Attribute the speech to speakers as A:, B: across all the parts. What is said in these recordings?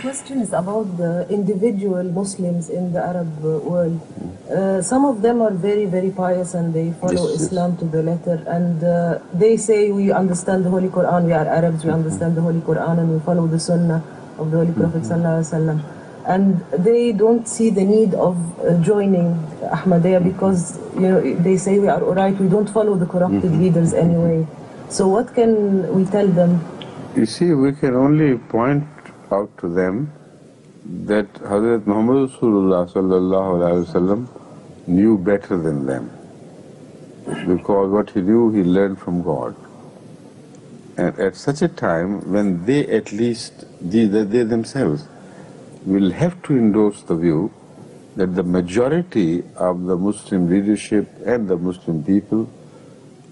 A: question is about the individual Muslims in the Arab world. Some of them are very, very pious and they follow Islam to the letter. And they say, we understand the Holy Quran, we are Arabs, we understand the Holy Quran and we follow the sunnah of the Holy Prophet Sallallahu Alaihi Wasallam. And they don't see the need of joining Ahmadiyya because they say we are alright, we don't follow the corrupted leaders anyway. So what can we tell them?
B: You see, we can only point out to them that Hadhrat Muhammad Rasulullah sallallahu alaihi wasallam knew better than them, because what he knew he learned from God. And at such a time when they at least, they themselves will have to endorse the view that the majority of the Muslim leadership and the Muslim people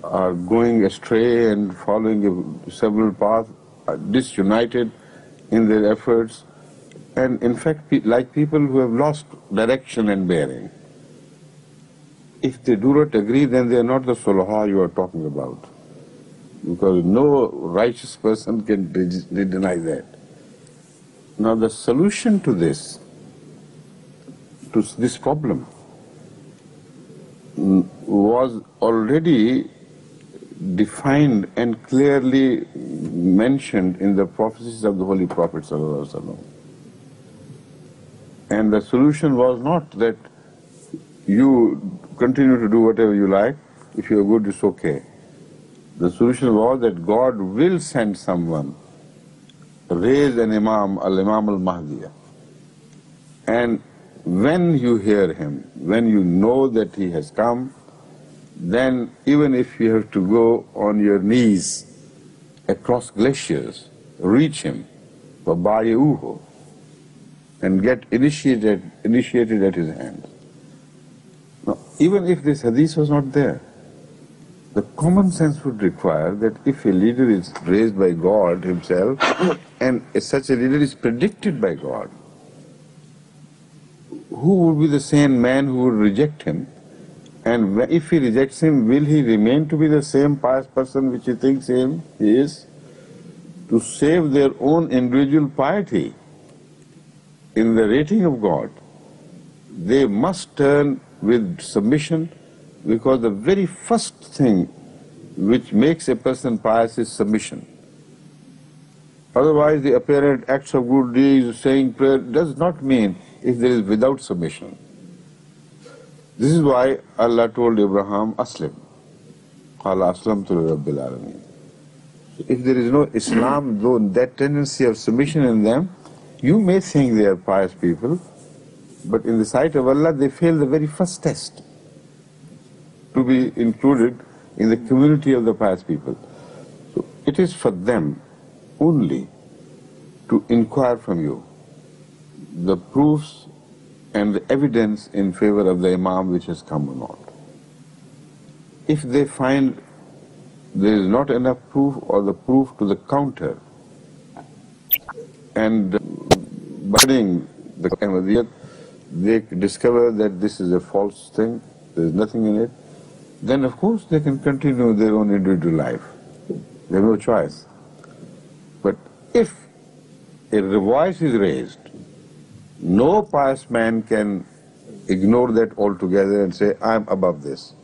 B: are going astray and following several paths, are disunited in their efforts, and in fact like people who have lost direction and bearing. If they do not agree, then they are not the Sulaha you are talking about, because no righteous person can deny that. Now the solution to this problem was already defined and clearly mentioned in the prophecies of the Holy Prophet ﷺ. And the solution was not that you continue to do whatever you like, if you are good it's okay. The solution was that God will send someone, raise an Imam, Al-Imam Al-Mahdiya. And when you hear him, when you know that he has come, then even if you have to go on your knees across glaciers, reach him, وَبَايِعُوهُ, and get initiated at his hands. Now, even if this hadith was not there, the common sense would require that if a leader is raised by God himself, and such a leader is predicted by God, who would be the sane man who would reject him? And if he rejects him, will he remain to be the same pious person which he thinks he is? To save their own individual piety in the rating of God, they must turn with submission, because the very first thing which makes a person pious is submission. Otherwise, the apparent acts of good deeds, saying prayer, does not mean if there is without submission. This is why Allah told Abraham, Aslim. Qala aslamtu li rabbil alameen. If there is no Islam, though that tendency of submission in them, you may think they are pious people, but in the sight of Allah, they fail the very first test to be included in the community of the pious people. So it is for them only to inquire from you the proofs and the evidence in favor of the Imam which has come or not. If they find there is not enough proof or the proof to the counter, and burning the Ahmadiyya, they discover that this is a false thing, there is nothing in it, then of course they can continue their own individual life. They have no choice. But if a voice is raised, no pious man can ignore that altogether and say, I am above this.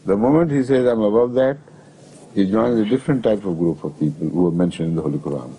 B: The moment he says, I am above that, he joins a different type of group of people who are mentioned in the Holy Quran.